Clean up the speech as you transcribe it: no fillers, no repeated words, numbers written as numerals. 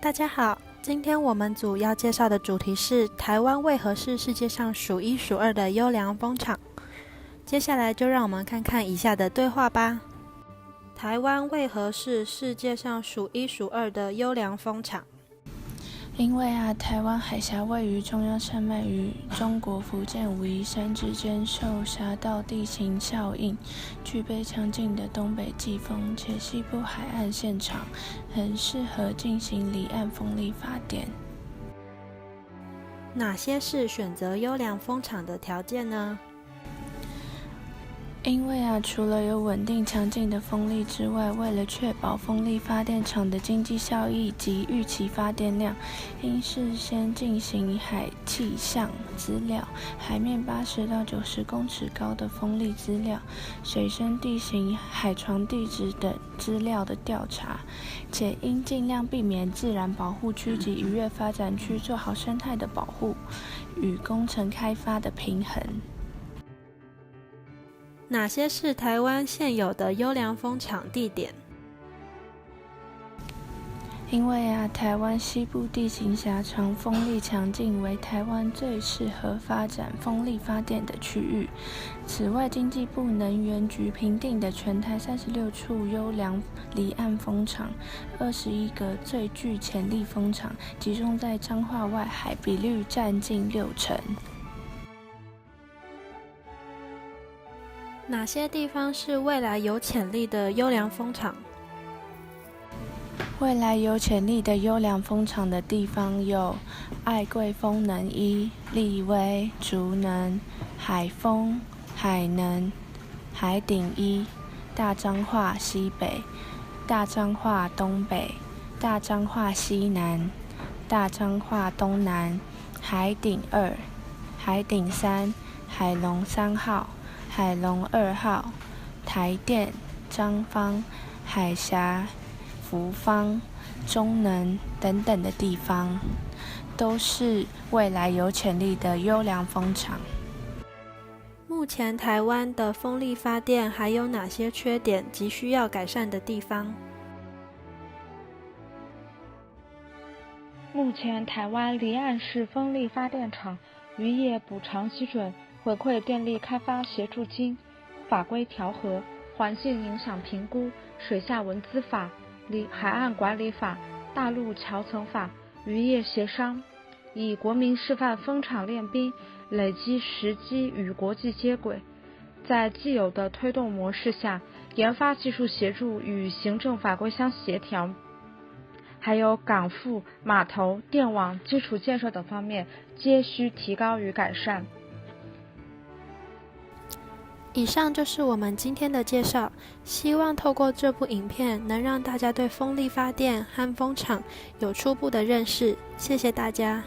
大家好，今天我们组要介绍的主题是台湾为何是世界上数一数二的优良风场。接下来就让我们看看以下的对话吧。台湾为何是世界上数一数二的优良风场？因为台湾海峡位于中央山脉与中国福建武夷山之间，受狭道地形效应，具备强劲的东北季风，且西部海岸现场很适合进行离岸风力发电。哪些是选择优良风场的条件呢？因为除了有稳定强劲的风力之外，为了确保风力发电厂的经济效益及预期发电量，应事先进行海气象资料、海面80到90公尺高的风力资料、水深地形、海床地质等资料的调查，且应尽量避免自然保护区及渔业发展区，做好生态的保护与工程开发的平衡。哪些是台湾现有的优良风场地点？因为台湾西部地形狭长，风力强劲，为台湾最适合发展风力发电的区域。此外，经济部能源局评定的全台36处优良离岸风场，21个最具潜力风场，集中在彰化外海，比率占近60%。哪些地方是未来有潜力的优良风场？未来有潜力的优良风场的地方有爱贵风能一、立威、竹能、海丰、海能、海鼎一、大彰化西北、大彰化东北、大彰化西南、大彰化东南、海鼎2、海鼎3、海龙3号、海龙2号、台电、彰芳、海峡、福芳、中能等等的地方，都是未来有潜力的优良风场。目前台湾的风力发电还有哪些缺点及需要改善的地方？目前台湾离岸式风力发电厂渔业补偿基准、回馈电力开发协助金、法规调和、环境影响评估、水下文资法、海岸管理法、大陆桥层法、渔业协商，以国民示范风场练兵，累积时机与国际接轨。在既有的推动模式下，研发技术协助与行政法规相协调，还有港埠、码头、电网、基础建设等方面皆需提高与改善。以上就是我们今天的介绍，希望透过这部影片能让大家对风力发电和风场有初步的认识。谢谢大家。